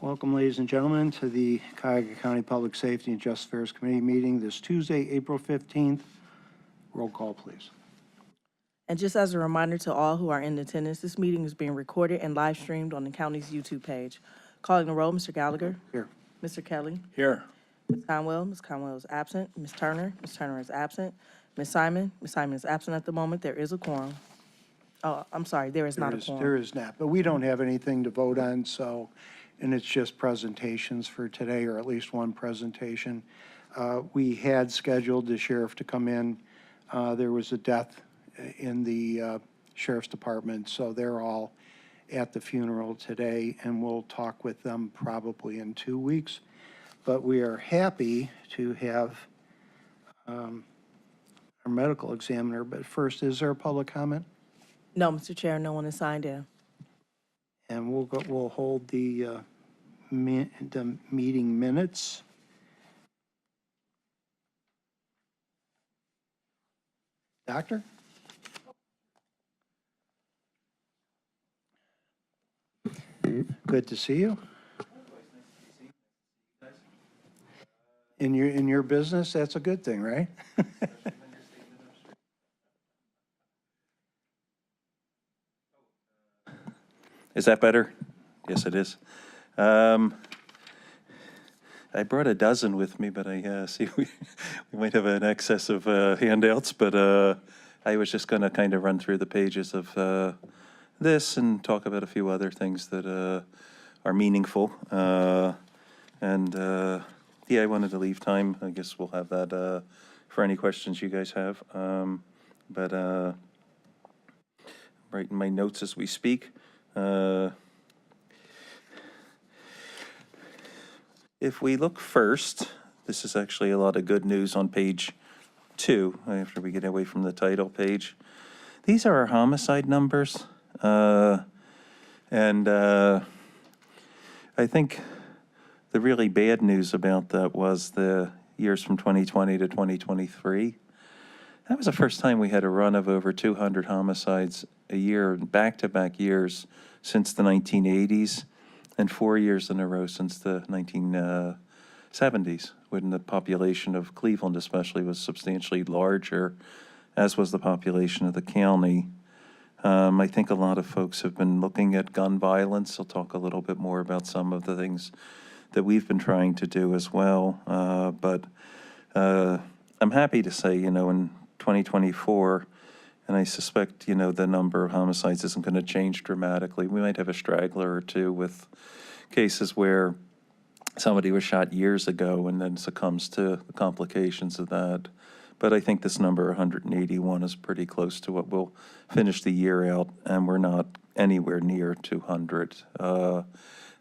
Welcome, ladies and gentlemen, to the Cuyahoga County Public Safety and Justice Affairs Committee meeting this Tuesday, April 15th. Roll call, please. And just as a reminder to all who are in attendance, this meeting is being recorded and live streamed on the county's YouTube page. Calling the roll, Mr. Gallagher. Here. Mr. Kelly. Here. Ms. Conwell. Ms. Conwell is absent. Ms. Turner. Ms. Turner is absent. Ms. Simon. Ms. Simon is absent at the moment. There is a quorum. Oh, I'm sorry, there is not a quorum. There is not, but we don't have anything to vote on, so, and it's just presentations for today, or at least one presentation. We had scheduled the sheriff to come in. There was a death in the sheriff's department, so they're all at the funeral today, and we'll talk with them probably in 2 weeks. But we are happy to have our medical examiner. But first, is there a public comment? No, Mr. Chair, no one is signed in. And we'll hold the meeting minutes. Doctor? Good to see you. In your business, that's a good thing, right? Is that better? Yes, it is. I brought a dozen with me, but I see we might have an excess of handouts, but I was just going to kind of run through the pages of this and talk about a few other things that are meaningful. Yeah, I wanted to leave time. I guess we'll have that for any questions you guys have. Writing my notes as we speak. If we look first, this is actually a lot of good news on page 2, after we get away from the title page. These are our homicide numbers. I think the really bad news about that was the years from 2020 to 2023. That was the first time we had a run of over 200 homicides a year, back-to-back years since the 1980s, and 4 years in a row since the 1970s, when the population of Cleveland especially was substantially larger, as was the population of the county. I think a lot of folks have been looking at gun violence. I'll talk a little bit more about some of the things that we've been trying to do as well. But I'm happy to say, in 2024, and I suspect, the number of homicides isn't going to change dramatically. We might have a straggler or two with cases where somebody was shot years ago and then succumbs to the complications of that. But I think this number, 181, is pretty close to what we'll finish the year out, and we're not anywhere near 200. I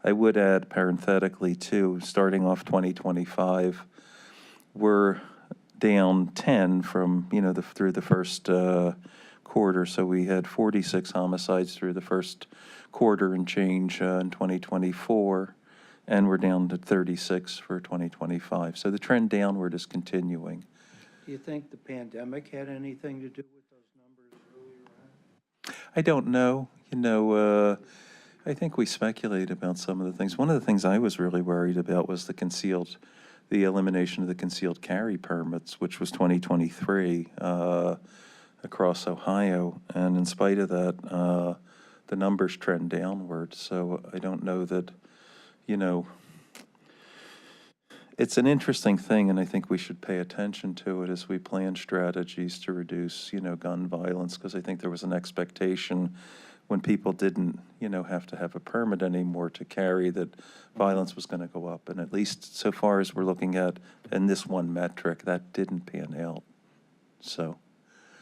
would add parenthetically, too, starting off 2025, we're down 10 from, through the first quarter. So we had 46 homicides through the first quarter and change in 2024, and we're down to 36 for 2025. So the trend downward is continuing. Do you think the pandemic had anything to do with those numbers earlier on? I don't know. I think we speculate about some of the things. One of the things I was really worried about was the elimination of the concealed carry permits, which was 2023 across Ohio. And in spite of that, the numbers trend downward. So I don't know that, it's an interesting thing, and I think we should pay attention to it as we plan strategies to reduce, gun violence, because I think there was an expectation when people didn't, have to have a permit anymore to carry, that violence was going to go up. And at least so far as we're looking at in this one metric, that didn't pan out. So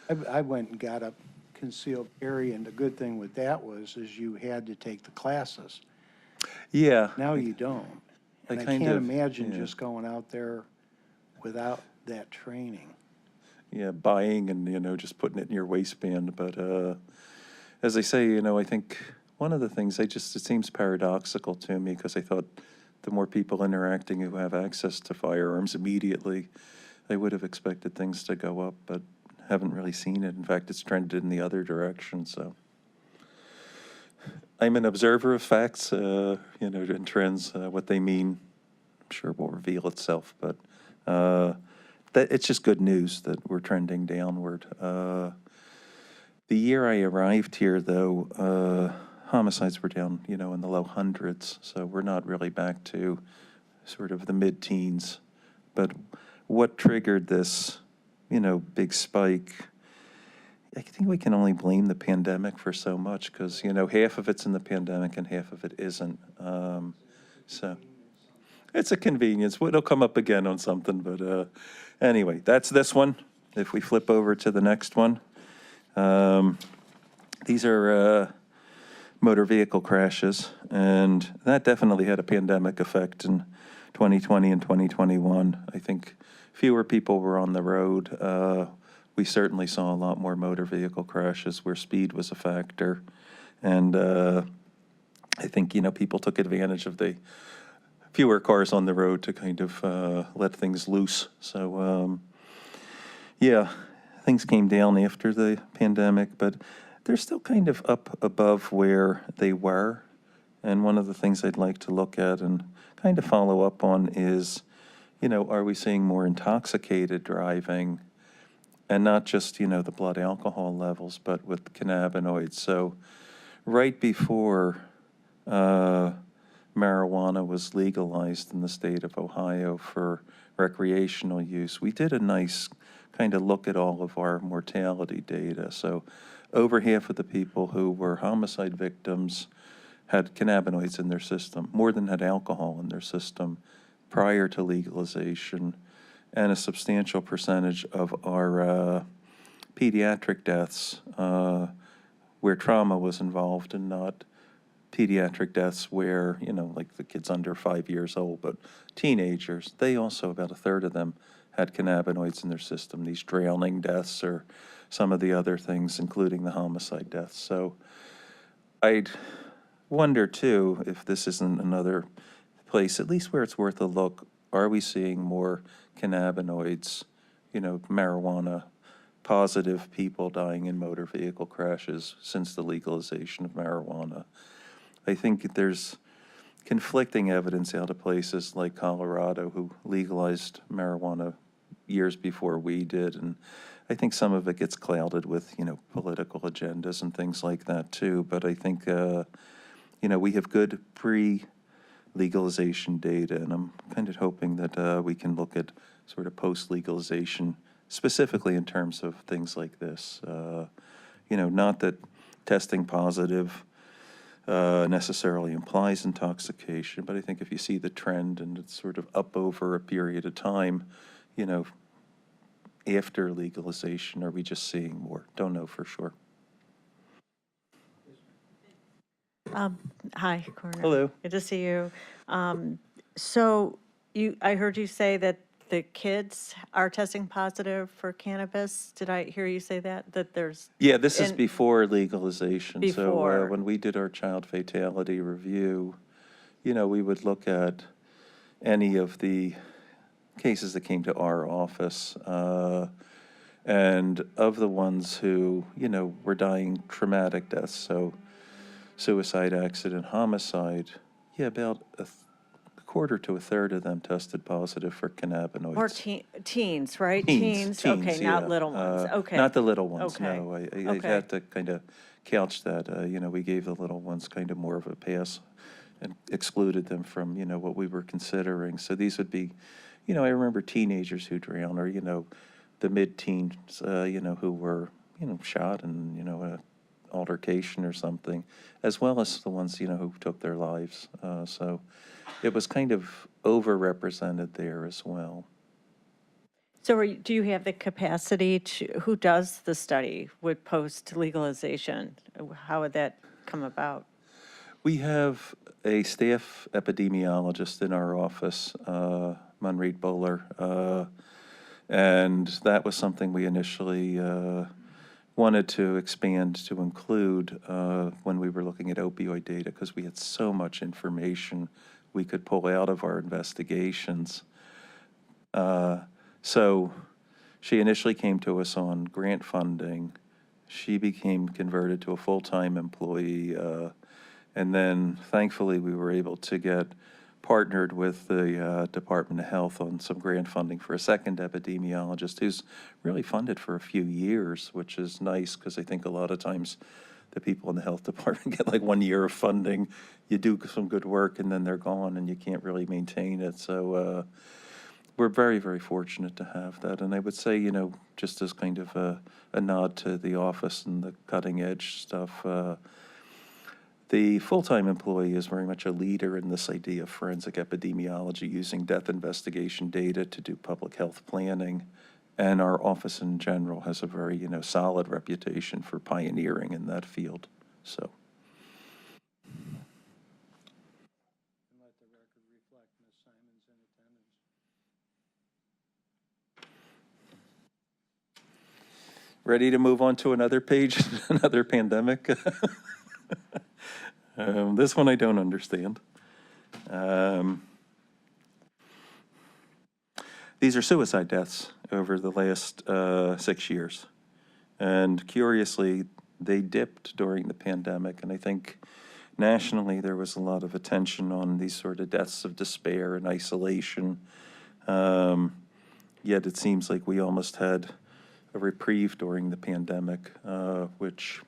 I went and got a concealed carry, and the good thing with that is you had to take the classes. yeah, Now you don't. And I can't imagine just going out there without that training. yeah, buying and, just putting it in your waistband. But as I say, I think one of the things it seems paradoxical to me, because I thought the more people interacting who have access to firearms immediately, I would have expected things to go up, but haven't really seen it. In fact, it's trended in the other direction. So I'm an observer of facts, and trends. What they mean, I'm sure will reveal itself. But that it's just good news that we're trending downward. The year I arrived here, though, homicides were down, in the low hundreds. So we're not really back to sort of the mid-teens. But what triggered this, big spike? I think we can only blame the pandemic for so much because, half of it's in the pandemic and half of it isn't. So it's a convenience. It'll come up again on something, but anyway, that's this one. If we flip over to the next one, these are motor vehicle crashes, and that definitely had a pandemic effect in 2020 and 2021. I think fewer people were on the road. We certainly saw a lot more motor vehicle crashes where speed was a factor. And I think, people took advantage of the fewer cars on the road to kind of let things loose. So, yeah, things came down after the pandemic, but they're still kind of up above where they were. And one of the things I'd like to look at and kind of follow up on is, are we seeing more intoxicated driving? And not just, the blood alcohol levels, but with cannabinoids. So right before marijuana was legalized in the state of Ohio for recreational use, we did a nice kind of look at all of our mortality data. So over half of the people who were homicide victims had cannabinoids in their system, more than had alcohol in their system prior to legalization. And a substantial percentage of our pediatric deaths where trauma was involved and not pediatric deaths where, like the kids under 5 years old, but teenagers, they also, about a third of them had cannabinoids in their system, these drowning deaths or some of the other things, including the homicide deaths. So I'd wonder, too, if this isn't another place, at least where it's worth a look. Are we seeing more cannabinoids, marijuana, positive people dying in motor vehicle crashes since the legalization of marijuana? I think there's conflicting evidence out of places like Colorado, who legalized marijuana years before we did, and I think some of it gets clouded with, political agendas and things like that too. But I think, we have good pre-legalization data, and I'm kind of hoping that we can look at sort of post-legalization, specifically in terms of things like this. Not that testing positive necessarily implies intoxication, but I think if you see the trend and it's sort of up over a period of time, after legalization, are we just seeing more? Don't know for sure. Hi, Coroner. Hello. Good to see you. So I heard you say that the kids are testing positive for cannabis. Did I hear you say that? That there's. Yeah, this is and- before legalization. So Before. when we did our child fatality review, we would look at any of the cases that came to our office. And of the ones who, were dying traumatic deaths, so suicide, accident, homicide, about a quarter to a third of them tested positive for cannabinoids. Or teens, right? Teens, Okay, not yeah. little ones. Okay. Not the little ones, Okay. no. I Okay. had to kind of couch that. We gave the little ones kind of more of a pass and excluded them from, what we were considering. So these would be, I remember teenagers who drowned, or, the mid-teens, who were, shot in, an altercation or something, as well as the ones, who took their lives. So it was kind of overrepresented there as well. So do you have the capacity who does the study with post-legalization? How would that come about? We have a staff epidemiologist in our office, Manreet Bowler, and that was something we initially wanted to expand to include when we were looking at opioid data, because we had so much information we could pull out of our investigations. So she initially came to us on grant funding. She became converted to a full-time employee And then thankfully, we were able to get partnered with the Department of Health on some grant funding for a second epidemiologist who's really funded for a few years, which is nice because I think a lot of times the people in the health department get like 1 year of funding. You do some good work and then they're gone and you can't really maintain it. So we're very, very fortunate to have that. And I would say, just as kind of a nod to the office and the cutting edge stuff, the full-time employee is very much a leader in this idea of forensic epidemiology, using death investigation data to do public health planning. And our office in general has a very, solid reputation for pioneering in that field, so. Ready to move on to another page, another pandemic? This one I don't understand. These are suicide deaths over the last 6 years. And curiously, they dipped during the pandemic. And I think nationally there was a lot of attention on these sort of deaths of despair and isolation. Yet it seems like we almost had a reprieve during the pandemic, which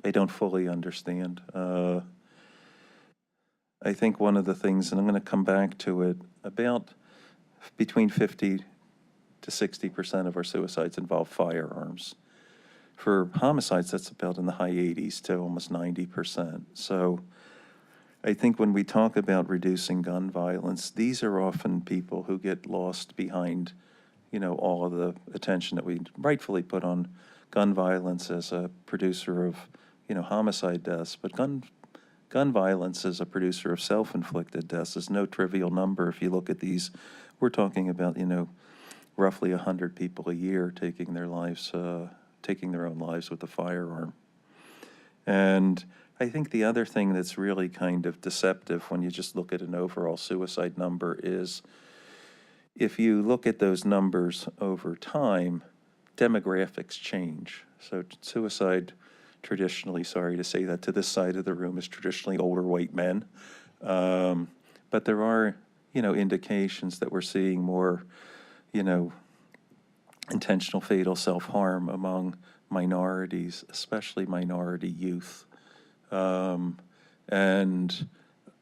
I don't fully understand. I think one of the things, and I'm going to come back to it, about between 50 to 60% of our suicides involve firearms. For homicides, that's about in the high 80s to almost 90%. So I think when we talk about reducing gun violence, these are often people who get lost behind, all of the attention that we rightfully put on gun violence as a producer of, homicide deaths. But gun violence as a producer of self-inflicted deaths is no trivial number. If you look at these, we're talking about, roughly 100 people a year taking their own lives with a firearm. And I think the other thing that's really kind of deceptive when you just look at an overall suicide number is if you look at those numbers over time, demographics change. So suicide traditionally, sorry to say that to this side of the room, is traditionally older white men. But there are, indications that we're seeing more, intentional fatal self-harm among minorities, especially minority youth. And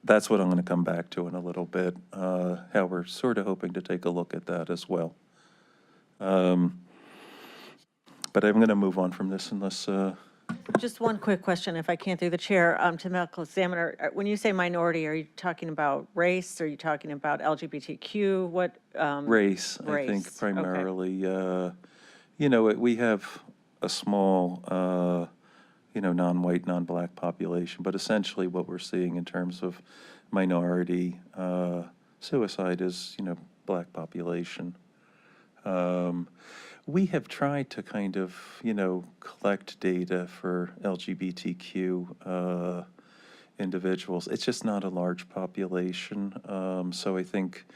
that's what I'm going to come back to in a little bit, how we're sort of hoping to take a look at that as well. But I'm going to move on from this unless... Just one quick question, if I can, through the chair, to the medical examiner. When you say minority, are you talking about race? Are you talking about LGBTQ? What? Race, I race, think, okay. primarily. We have a small, non-white, non-black population, but essentially what we're seeing in terms of minority suicide is, black population. We have tried to kind of, collect data for LGBTQ individuals. It's just not a large population. So I think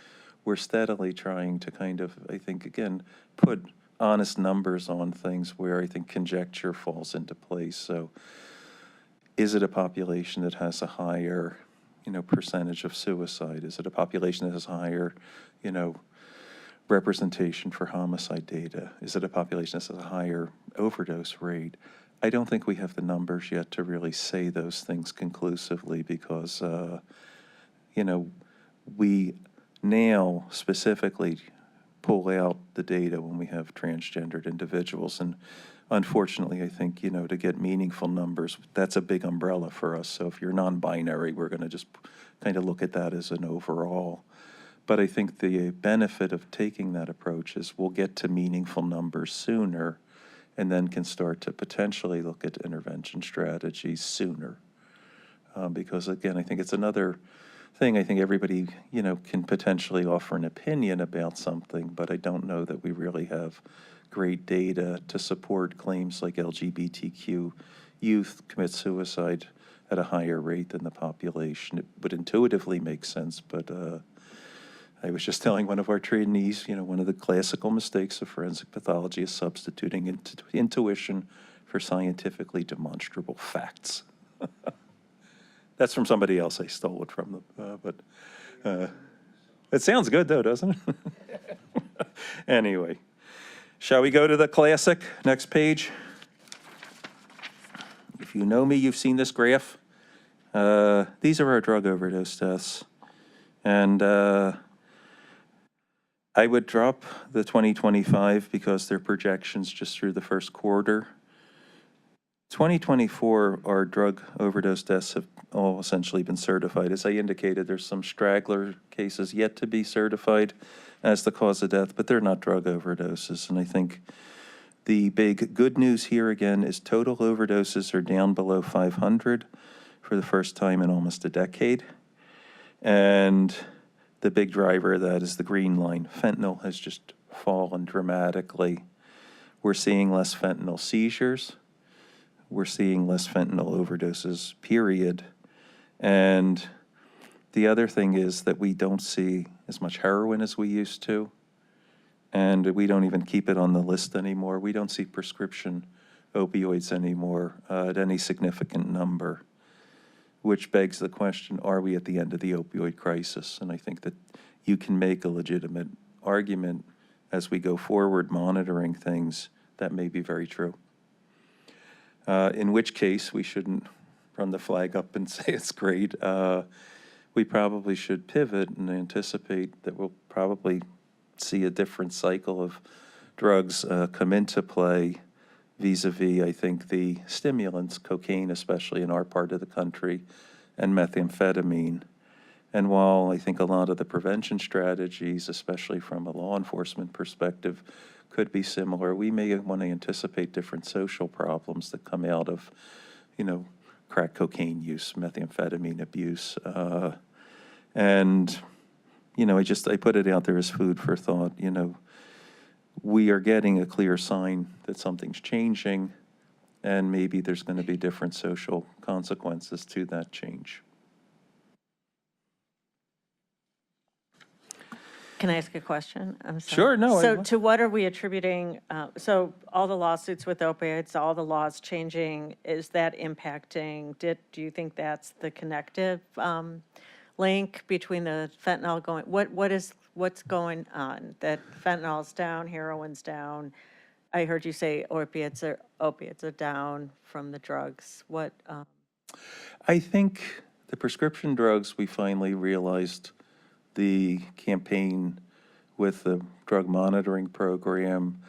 we're steadily trying to kind of, again, put honest numbers on things where I think conjecture falls into place. So is it a population that has a higher, percentage of suicide? Is it a population that has higher, representation for homicide data? Is it a population that has a higher overdose rate? I don't think we have the numbers yet to really say those things conclusively because, we now specifically pull out the data when we have transgendered individuals. And unfortunately, I think, to get meaningful numbers, that's a big umbrella for us. So if you're non-binary, we're going to just kind of look at that as an overall. But I think the benefit of taking that approach is we'll get to meaningful numbers sooner and then can start to potentially look at intervention strategies sooner. Because again, I think it's another thing. I think everybody, can potentially offer an opinion about something, but I don't know that we really have great data to support claims like LGBTQ youth commit suicide at a higher rate than the population. It would intuitively make sense, but I was just telling one of our trainees, one of the classical mistakes of forensic pathology is substituting intuition for scientifically demonstrable facts. That's from somebody else. I stole it from them. But it sounds good, though, doesn't it? Anyway, shall we go to the classic? Next page. If you know me, you've seen this graph. These are our drug overdose deaths. And I would drop the 2025 because they're projections just through the first quarter. 2024, our drug overdose deaths have all essentially been certified. As I indicated, there's some straggler cases yet to be certified as the cause of death, but they're not drug overdoses. And I think the big good news here again is total overdoses are down below 500 for the first time in almost a decade. And the big driver of that is the green line. Fentanyl has just fallen dramatically. We're seeing less fentanyl seizures. We're seeing less fentanyl overdoses, period. And the other thing is that we don't see as much heroin as we used to. And we don't even keep it on the list anymore. We don't see prescription opioids anymore at any significant number, which begs the question, are we at the end of the opioid crisis? And I think that you can make a legitimate argument as we go forward monitoring things that may be very true. In which case, we shouldn't run the flag up and say it's great. We probably should pivot and anticipate that we'll probably see a different cycle of drugs come into play vis-a-vis, I think, the stimulants, cocaine, especially in our part of the country, and methamphetamine. And while I think a lot of the prevention strategies, especially from a law enforcement perspective, could be similar, we may want to anticipate different social problems that come out of, crack cocaine use, methamphetamine abuse. And, I put it out there as food for thought. We are getting a clear sign that something's changing, and maybe there's going to be different social consequences to that change. Can I ask a question? I'm sorry. Sure, no, So to what are we attributing, so all the lawsuits with opioids, all the laws changing, is that impacting, do you think that's the connective link between the fentanyl going, what's going on? That fentanyl's down, heroin's down. I heard you say opiates are down from the drugs. What? I think the prescription drugs, we finally realized the campaign with the drug monitoring program,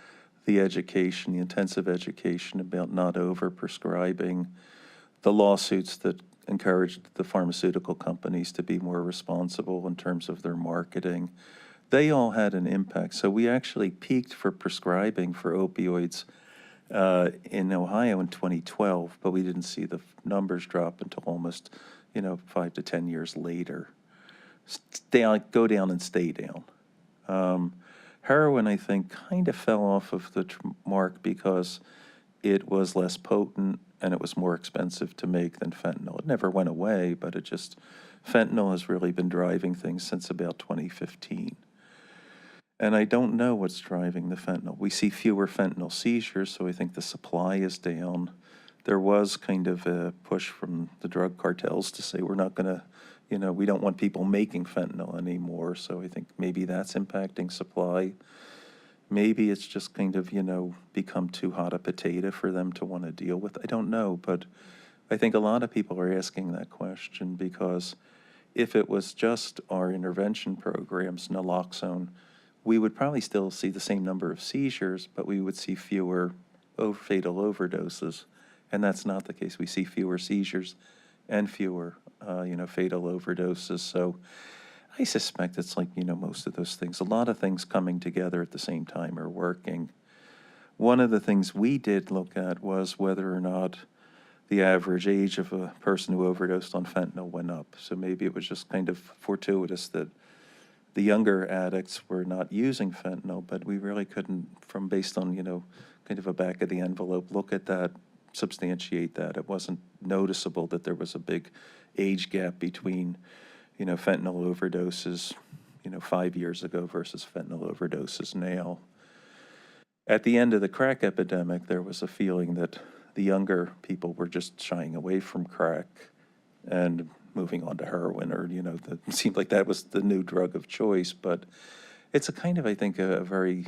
the education, the intensive education about not over-prescribing, the lawsuits that encouraged the pharmaceutical companies to be more responsible in terms of their marketing, they all had an impact. So we actually peaked for prescribing for opioids in Ohio in 2012, but we didn't see the numbers drop until almost, 5 to 10 years later. Go down and stay down. Heroin, I think, kind of fell off of the mark because it was less potent and it was more expensive to make than fentanyl. It never went away, but fentanyl has really been driving things since about 2015. And I don't know what's driving the fentanyl. We see fewer fentanyl seizures, so I think the supply is down. There was kind of a push from the drug cartels to say we're not going to, we don't want people making fentanyl anymore, so I think maybe that's impacting supply. Maybe it's just kind of, become too hot a potato for them to want to deal with. I don't know, but I think a lot of people are asking that question because if it was just our intervention programs, naloxone, we would probably still see the same number of seizures, but we would see fewer fatal overdoses. And that's not the case. We see fewer seizures and fewer, fatal overdoses. So I suspect it's like, most of those things. A lot of things coming together at the same time are working. One of the things we did look at was whether or not the average age of a person who overdosed on fentanyl went up. So maybe it was just kind of fortuitous that the younger addicts were not using fentanyl, but we really couldn't, based on, kind of a back of the envelope look at that, substantiate that. It wasn't noticeable that there was a big age gap between, fentanyl overdoses, 5 years ago versus fentanyl overdoses now. At the end of the crack epidemic, there was a feeling that the younger people were just shying away from crack and moving on to heroin, or, it seemed like that was the new drug of choice. But it's a kind of, I think, a very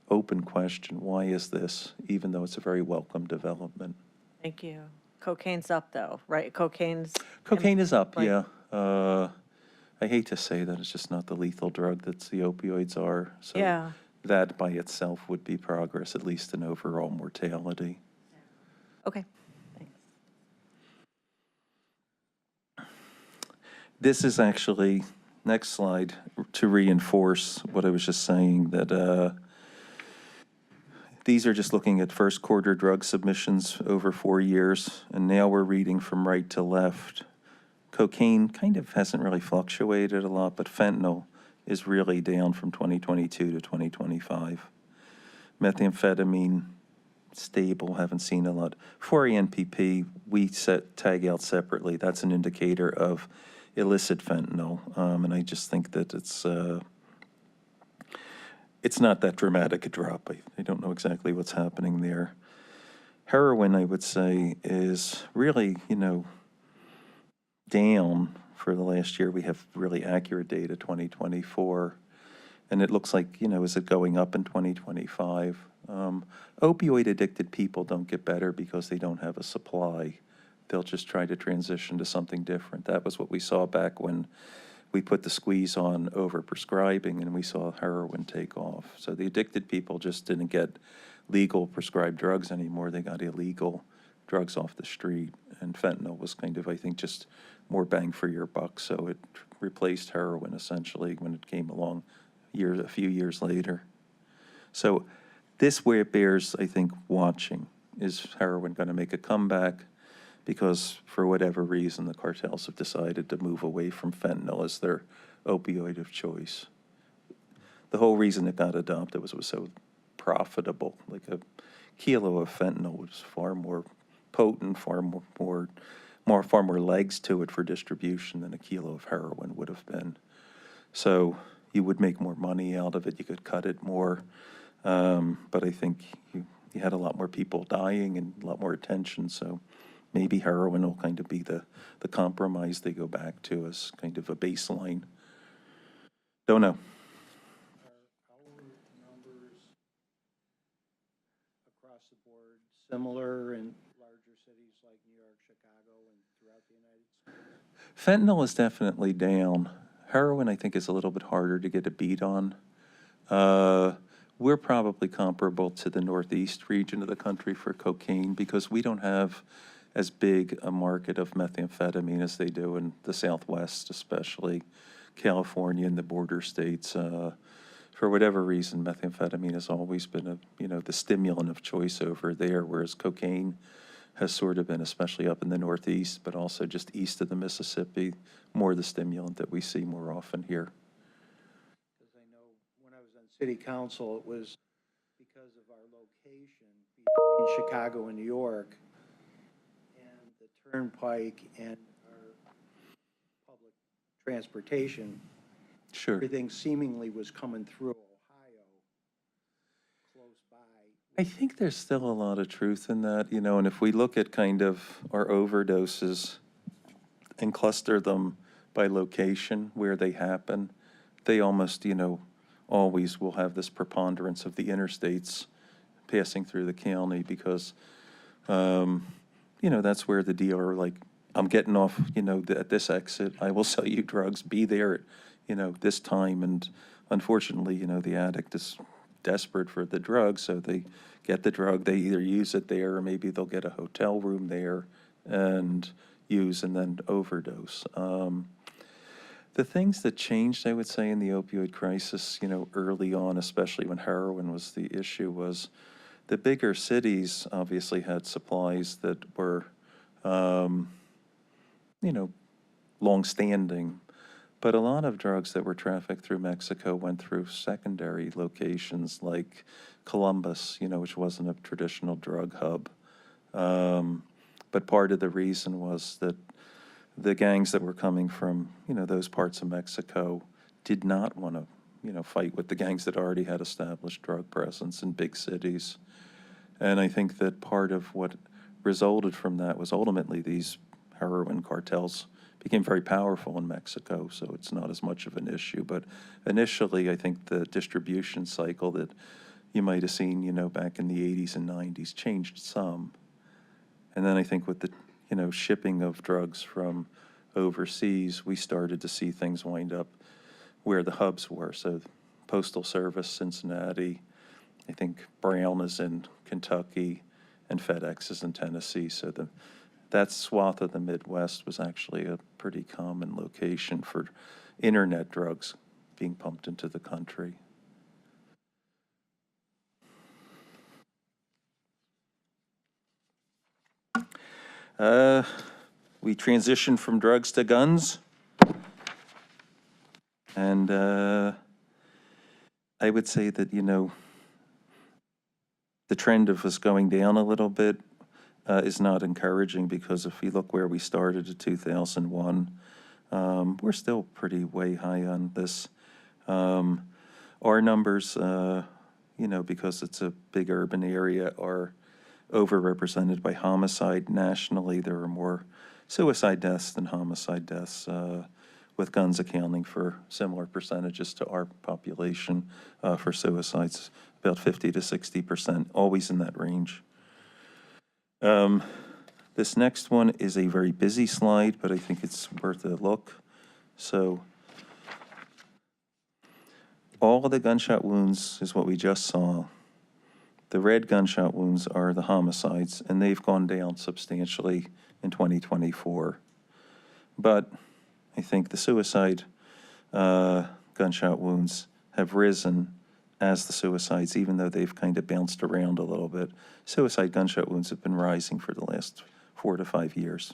open question. Why is this, even though it's a very welcome development? Thank you. Cocaine's up, though, right? Cocaine Cocaine is up, Like- yeah. I hate to say that, it's just not the lethal drug that the opioids are. So Yeah. that by itself would be progress, at least in overall mortality. Okay. Thanks. This is actually, next slide, to reinforce what I was just saying, that these are just looking at first quarter drug submissions over 4 years, and now we're reading from right to left. Cocaine kind of hasn't really fluctuated a lot, but fentanyl is really down from 2022 to 2025. Methamphetamine, stable, haven't seen a lot. For NPP, we tag out separately. That's an indicator of illicit fentanyl, and I just think that it's not that dramatic a drop. I don't know exactly what's happening there. Heroin, I would say, is really, down for the last year. We have really accurate data, 2024, and it looks like, is it going up in 2025? Opioid-addicted people don't get better because they don't have a supply. They'll just try to transition to something different. That was what we saw back when we put the squeeze on overprescribing, and we saw heroin take off. So the addicted people just didn't get legal prescribed drugs anymore. They got illegal drugs off the street, and fentanyl was kind of, I think, just more bang for your buck. So it replaced heroin essentially when it came along a few years later. So this where it bears, I think, watching. Is heroin going to make a comeback? Because for whatever reason, the cartels have decided to move away from fentanyl as their opioid of choice. The whole reason it got adopted was it was so profitable. Like a kilo of fentanyl was far more potent, far more legs to it for distribution than a kilo of heroin would have been. So you would make more money out of it. You could cut it more. But I think you had a lot more people dying and a lot more attention. So maybe heroin will kind of be the compromise they go back to as kind of a baseline. Don't know. Our numbers across the board similar in larger cities like New York, Chicago, and throughout the United States? Fentanyl is definitely down. Heroin, I think, is a little bit harder to get a beat on. We're probably comparable to the Northeast region of the country for cocaine because we don't have as big a market of methamphetamine as they do in the Southwest, especially California and the border states. For whatever reason, methamphetamine has always been the stimulant of choice over there, whereas cocaine has sort of been, especially up in the Northeast, but also just east of the Mississippi, more the stimulant that we see more often here. Because I know when I was on city council, it was because of our location between Chicago and New York and the turnpike and our public transportation, Sure. everything seemingly was coming through Ohio, close by. I think there's still a lot of truth in that, and if we look at kind of our overdoses and cluster them by location where they happen, they almost, always will have this preponderance of the interstates passing through the county because, that's where the dealer, like, I'm getting off, at this exit, I will sell you drugs, be there at, this time. And unfortunately, the addict is desperate for the drug, so they get the drug, they either use it there, or maybe they'll get a hotel room there and use and then overdose. The things that changed, I would say, in the opioid crisis, early on, especially when heroin was the issue, was the bigger cities obviously had supplies that were, long-standing. But a lot of drugs that were trafficked through Mexico went through secondary locations like Columbus, which wasn't a traditional drug hub. But part of the reason was that the gangs that were coming from, those parts of Mexico did not want to, fight with the gangs that already had established drug presence in big cities. And I think that part of what resulted from that was ultimately these heroin cartels became very powerful in Mexico, so it's not as much of an issue. But initially, I think the distribution cycle that you might have seen, back in the 80s and 90s changed some. And then I think with the, shipping of drugs from overseas, we started to see things wind up where the hubs were. So Postal Service, Cincinnati, I think Brown is in Kentucky, and FedEx is in Tennessee. So that swath of the Midwest was actually a pretty common location for internet drugs being pumped into the country. We transitioned from drugs to guns. And I would say that, the trend of us going down a little bit is not encouraging, because if you look where we started in 2001, we're still pretty way high on this. Our numbers, because it's a big urban area, are overrepresented by homicide. Nationally, there are more suicide deaths than homicide deaths, with guns accounting for similar percentages to our population for suicides, about 50 to 60%, always in that range. This next one is a very busy slide, but I think it's worth a look. So all of the gunshot wounds is what we just saw. The red gunshot wounds are the homicides, and they've gone down substantially in 2024. But I think the suicide gunshot wounds have risen as the suicides, even though they've kind of bounced around a little bit. Suicide gunshot wounds have been rising for the last 4 to 5 years.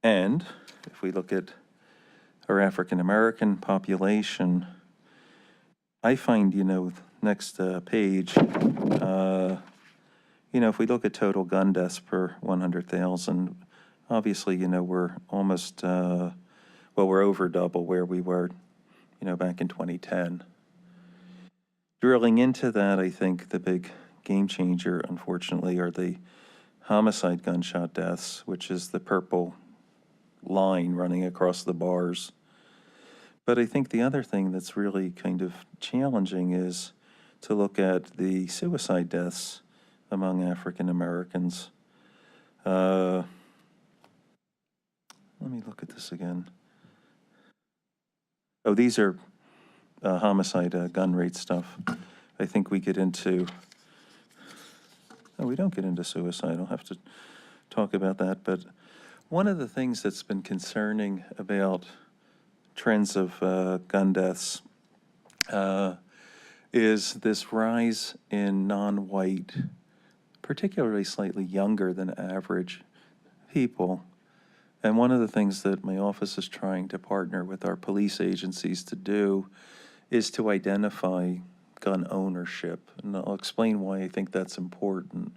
And if we look at our African American population, I find, next page, if we look at total gun deaths per 100,000, obviously, we're almost, we're over double where we were, back in 2010. Drilling into that, I think the big game changer, unfortunately, are the homicide gunshot deaths, which is the purple line running across the bars. But I think the other thing that's really kind of challenging is to look at the suicide deaths among African Americans. Let me look at this again. Oh, these are homicide gun rate stuff. I think we get into, we don't get into suicide. I'll have to talk about that. But one of the things that's been concerning about trends of gun deaths is this rise in non-white, particularly slightly younger than average people. And one of the things that my office is trying to partner with our police agencies to do is to identify gun ownership. And I'll explain why I think that's important.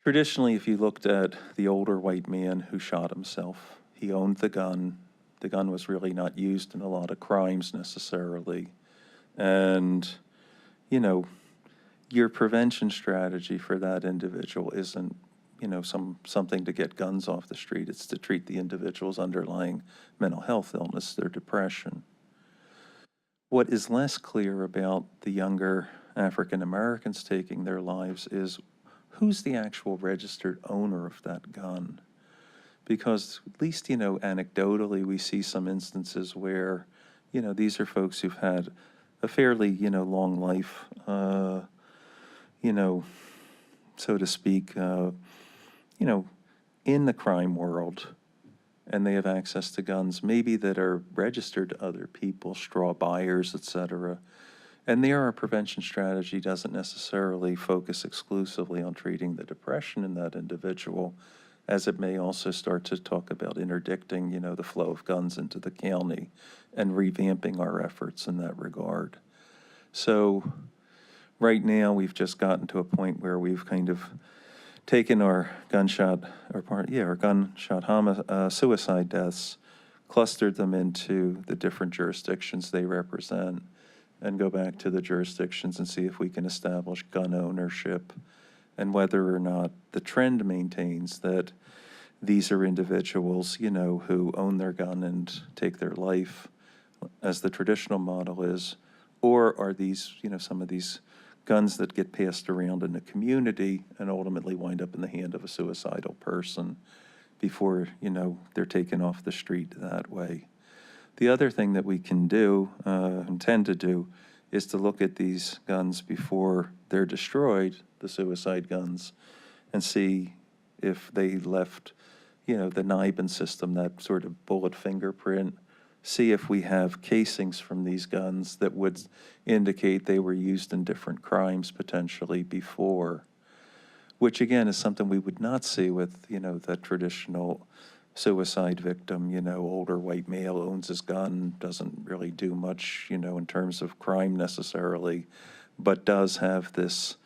Traditionally, if you looked at the older white man who shot himself, he owned the gun. The gun was really not used in a lot of crimes necessarily. And, your prevention strategy for that individual isn't, something to get guns off the street. It's to treat the individual's underlying mental health illness, their depression. What is less clear about the younger African Americans taking their lives is who's the actual registered owner of that gun. Because at least, anecdotally, we see some instances where, these are folks who've had a fairly, long life, so to speak, in the crime world, and they have access to guns, maybe that are registered to other people, straw buyers, et cetera. And there, our prevention strategy doesn't necessarily focus exclusively on treating the depression in that individual, as it may also start to talk about interdicting, the flow of guns into the county and revamping our efforts in that regard. So right now, we've just gotten to a point where we've kind of taken our gunshot suicide deaths, clustered them into the different jurisdictions they represent, and go back to the jurisdictions and see if we can establish gun ownership and whether or not the trend maintains that these are individuals, who own their gun and take their life, as the traditional model is, or are these, some of these guns that get passed around in the community and ultimately wind up in the hand of a suicidal person before, they're taken off the street that way. The other thing that we can do, intend to do, is to look at these guns before they're destroyed, the suicide guns, and see if they left, the NIBIN system, that sort of bullet fingerprint, see if we have casings from these guns that would indicate they were used in different crimes potentially before, which again is something we would not see with, the traditional suicide victim, older white male, owns his gun, doesn't really do much, in terms of crime necessarily, but does have this,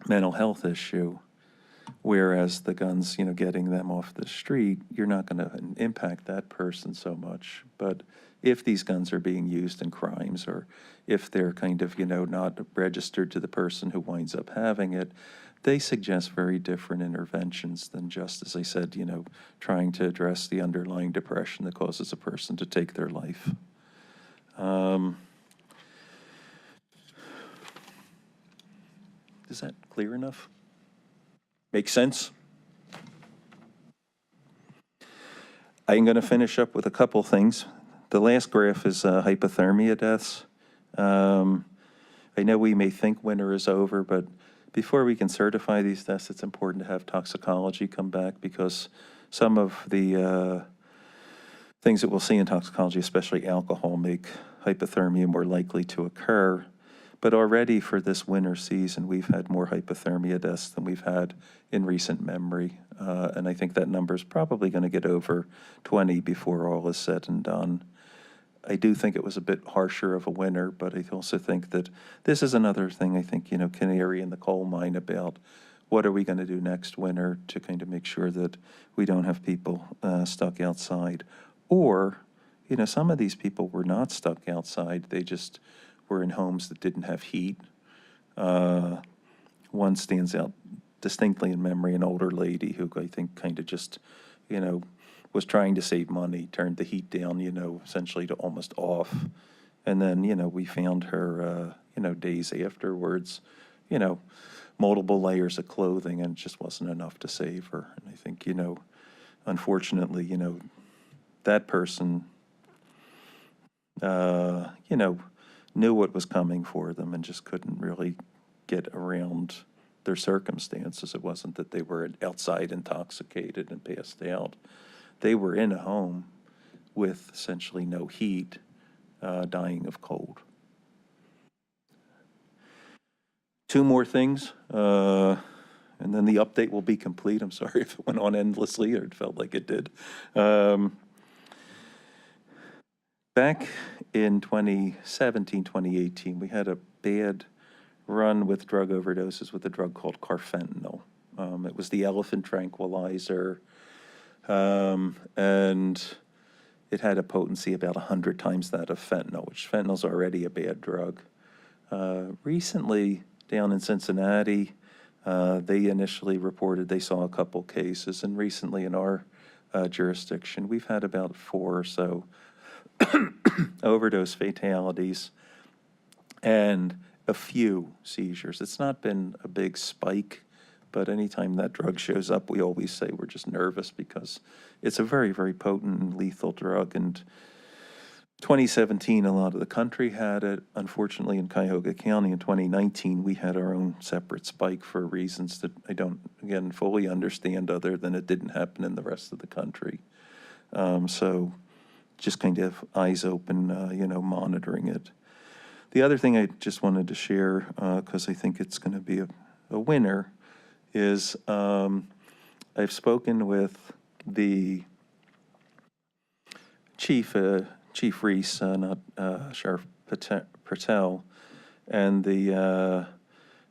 mental health issue. Whereas the guns, getting them off the street, you're not going to impact that person so much. But if these guns are being used in crimes, or if they're kind of, not registered to the person who winds up having it, they suggest very different interventions than just, as I said, trying to address the underlying depression that causes a person to take their life. Is that clear enough? Make sense? I'm going to finish up with a couple things. The last graph is hypothermia deaths. I know we may think winter is over, but before we can certify these deaths, it's important to have toxicology come back, because some of the things that we'll see in toxicology, especially alcohol, make hypothermia more likely to occur. But already for this winter season, we've had more hypothermia deaths than we've had in recent memory. And I think that number is probably going to get over 20 before all is said and done. I do think it was a bit harsher of a winter, but I also think that this is another thing, I think, canary in the coal mine about what are we going to do next winter to kind of make sure that we don't have people stuck outside. Or, some of these people were not stuck outside. They just were in homes that didn't have heat. One stands out distinctly in memory, an older lady who I think kind of just, was trying to save money, turned the heat down, essentially to almost off. And then, we found her, days afterwards, multiple layers of clothing, and it just wasn't enough to save her. And I think, unfortunately, that person, knew what was coming for them and just couldn't really get around their circumstances. It wasn't that they were outside intoxicated and passed out. They were in a home with essentially no heat, dying of cold. Two more things, and then the update will be complete. I'm sorry if it went on endlessly, or it felt like it did. Back in 2017, 2018, we had a bad run with drug overdoses with a drug called carfentanil. It was the elephant tranquilizer, and it had a potency about 100 times that of fentanyl, which fentanyl's already a bad drug. Recently, down in Cincinnati, they initially reported they saw a couple cases, and recently in our jurisdiction, we've had about 4 or so overdose fatalities and a few seizures. It's not been a big spike, but anytime that drug shows up, we always say we're just nervous because it's a very, very potent and lethal drug. And 2017, a lot of the country had it. Unfortunately, in Cuyahoga County in 2019, we had our own separate spike for reasons that I don't, again, fully understand, other than it didn't happen in the rest of the country. So just kind of eyes open, monitoring it. The other thing I just wanted to share, because I think it's going to be a winner, is I've spoken with the Chief Reese, not Sheriff Patel, and the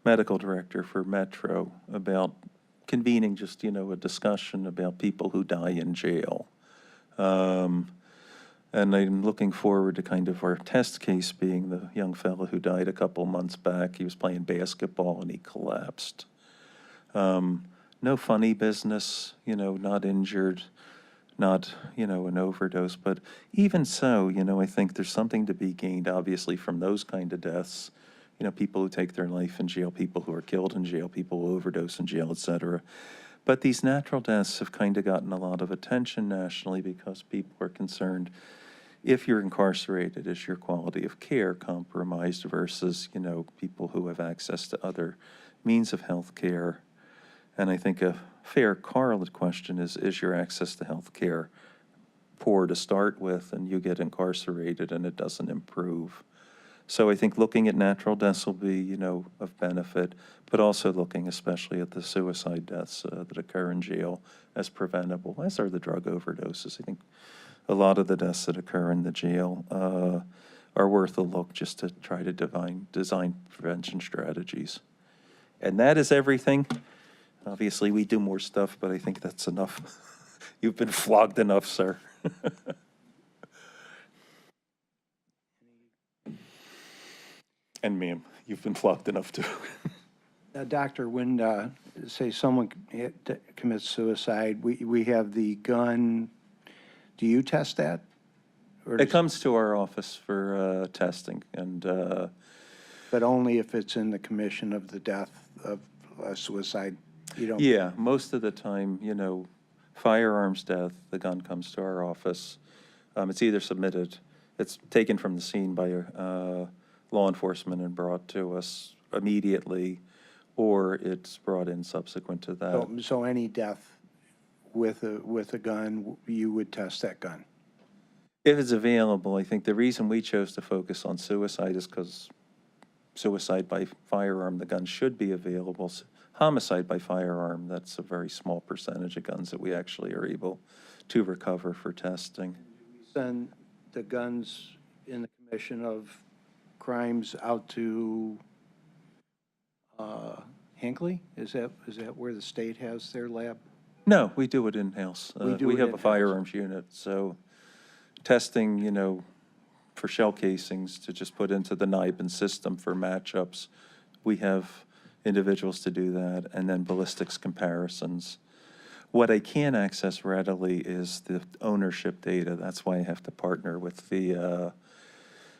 medical director for Metro about convening just, a discussion about people who die in jail. And I'm looking forward to kind of our test case being the young fellow who died a couple months back. He was playing basketball and he collapsed. No funny business, not injured, not, an overdose. But even so, I think there's something to be gained, obviously, from those kind of deaths. People who take their life in jail, people who are killed in jail, people who overdose in jail, et cetera. But these natural deaths have kind of gotten a lot of attention nationally because people are concerned, if you're incarcerated, is your quality of care compromised versus, people who have access to other means of health care? And I think a fair correlate question is your access to health care poor to start with and you get incarcerated and it doesn't improve? So I think looking at natural deaths will be, of benefit, but also looking especially at the suicide deaths that occur in jail as preventable, as are the drug overdoses. I think a lot of the deaths that occur in the jail are worth a look just to try to design prevention strategies. And that is everything. Obviously, we do more stuff, but I think that's enough. You've been flogged enough, sir. And ma'am, you've been flogged enough too. Doctor, when, say someone commits suicide, we have the gun, do you test that? Or It does- comes to our office for testing, and But only if it's in the commission of the death of a suicide? You don't? yeah, most of the time, firearms death, the gun comes to our office. It's either submitted, it's taken from the scene by law enforcement and brought to us immediately, or it's brought in subsequent to that. So any death with a gun, you would test that gun? If it's available, I think the reason we chose to focus on suicide is because suicide by firearm, the gun should be available. Homicide by firearm, that's a very small percentage of guns that we actually are able to recover for testing. Send the guns in the commission of crimes out to Hinckley? Is that where the state has their lab? No, we do it in-house. We do We it have a in-house. firearms unit, so testing, for shell casings to just put into the NIBIN system for matchups, we have individuals to do that, and then ballistics comparisons. What I can access readily is the ownership data. That's why I have to partner with the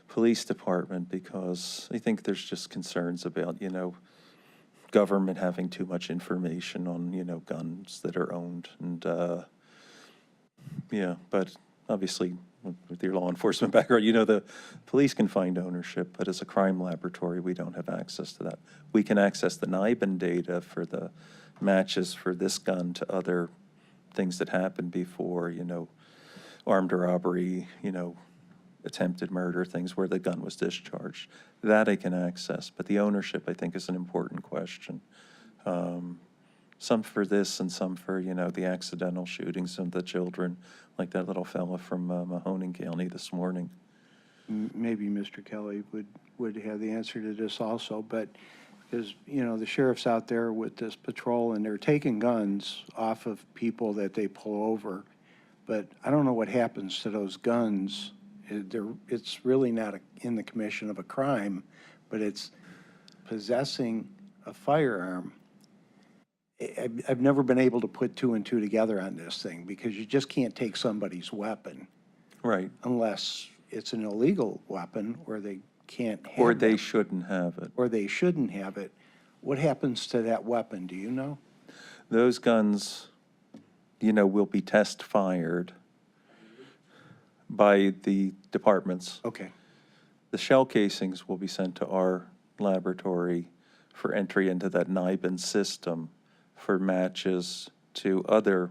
police department, because I think there's just concerns about, government having too much information on, guns that are owned. And, yeah, but obviously with your law enforcement background, the police can find ownership, but as a crime laboratory, we don't have access to that. We can access the NIBIN data for the matches for this gun to other things that happened before, armed robbery, attempted murder, things where the gun was discharged. That I can access, but the ownership, I think, is an important question. Some for this and some for, the accidental shootings of the children, like that little fella from Mahoning County this morning. Maybe Mr. Kelly would have the answer to this also, but because, the sheriff's out there with this patrol and they're taking guns off of people that they pull over, but I don't know what happens to those guns. It's really not in the commission of a crime, but it's possessing a firearm. I've never been able to put two and two together on this thing, because you just can't take somebody's weapon Right. unless it's an illegal weapon, or they can't have Or they them, shouldn't have it. or they shouldn't have it. What happens to that weapon, do you know? Those guns, will be test fired by the departments. Okay, The shell casings will be sent to our laboratory for entry into that NIBIN system for matches to other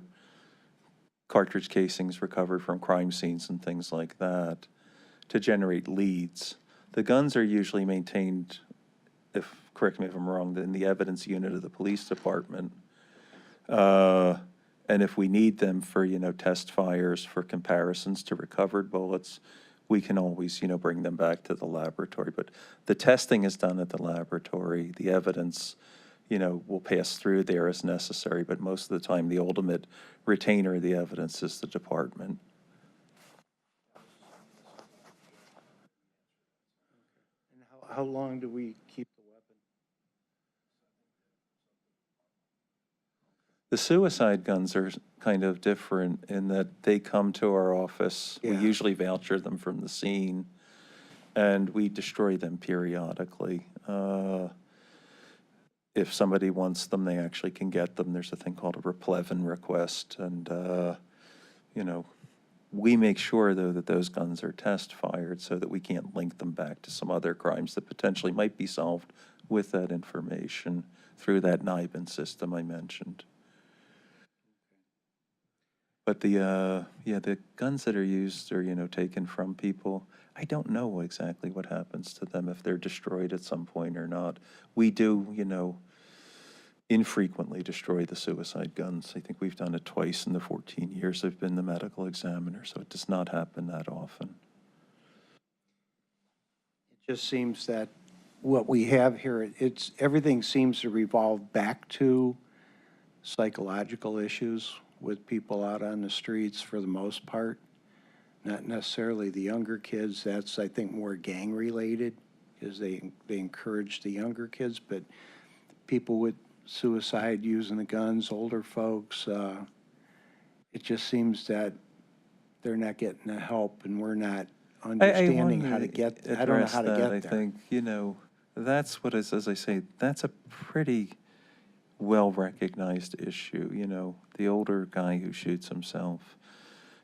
cartridge casings recovered from crime scenes and things like that to generate leads. The guns are usually maintained, correct me if I'm wrong, in the evidence unit of the police department. And if we need them for, test fires for comparisons to recovered bullets, we can always, bring them back to the laboratory. But the testing is done at the laboratory. The evidence, will pass through there as necessary, but most of the time, the ultimate retainer of the evidence is the department. How long do we keep the weapon? The suicide guns are kind of different in that they come to our office. We Yeah. usually voucher them from the scene, and we destroy them periodically. If somebody wants them, they actually can get them. There's a thing called a replevin request, and, you know, we make sure, though, that those guns are test-fired so that we can't link them back to some other crimes that potentially might be solved with that information through that NIBIN system I mentioned. But the guns that are used or, taken from people, I don't know exactly what happens to them, if they're destroyed at some point or not. We do, infrequently destroy the suicide guns. I think we've done it twice in the 14 years I've been the medical examiner, so it does not happen that often. It just seems that what we have here, everything seems to revolve back to psychological issues with people out on the streets for the most part. Not necessarily the younger kids. That's, I think, more gang-related, because they encourage the younger kids, but people with suicide using the guns, older folks, it just seems that they're not getting the help, and we're not understanding how to get, I don't know how to get there. I think, that's what is, as I say, that's a pretty well-recognized issue. The older guy who shoots himself,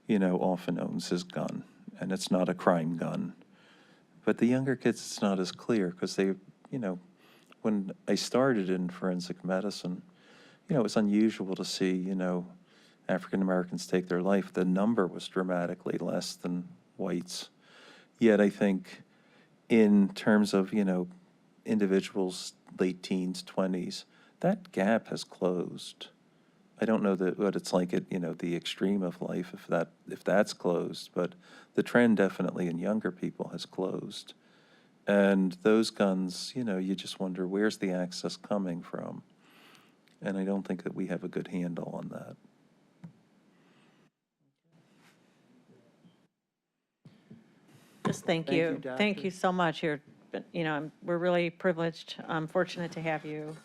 often owns his gun, and it's not a crime gun. But the younger kids, it's not as clear, because they, when I started in forensic medicine, it was unusual to see, African Americans take their life. The number was dramatically less than whites. Yet I think in terms of, individuals, late teens, 20s, that gap has closed. I don't know what it's like at, the extreme of life, if that's closed, but the trend definitely in younger people has closed. And those guns, you just wonder, where's the access coming from? And I don't think that we have a good handle on that. Just thank Thank you, you. Thank Doctor. you so much. We're really privileged. I'm fortunate to have you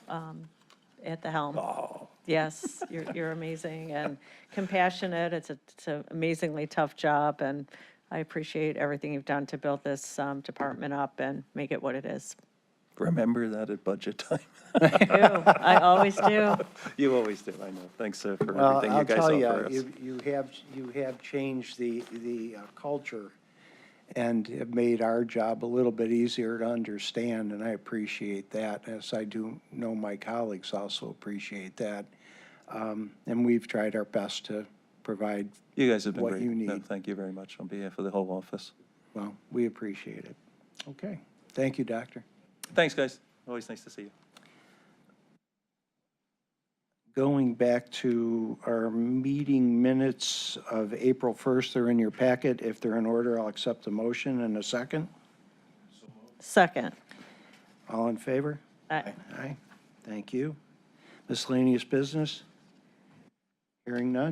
at the helm. Oh, Yes, you're amazing and compassionate. It's an amazingly tough job, and I appreciate everything you've done to build this department up and make it what it is. Remember that at budget time. I do. I always do. You always do, I know. Thanks for well, everything you I'll guys tell offer us. you, you have changed the culture and have made our job a little bit easier to understand, and I appreciate that, as I do know my colleagues also appreciate that. And we've tried our best to provide, You guys have been what great. you No, need. thank you very much on behalf of the whole office. well, we appreciate it. Okay. Thank you, Doctor. Thanks, guys. Always nice to see you. Going back to our meeting minutes of April 1st, they're in your packet. If they're in order, I'll accept the motion in a second. Second. All in favor? Aye. Aye. Thank you. Miscellaneous business? Hearing none?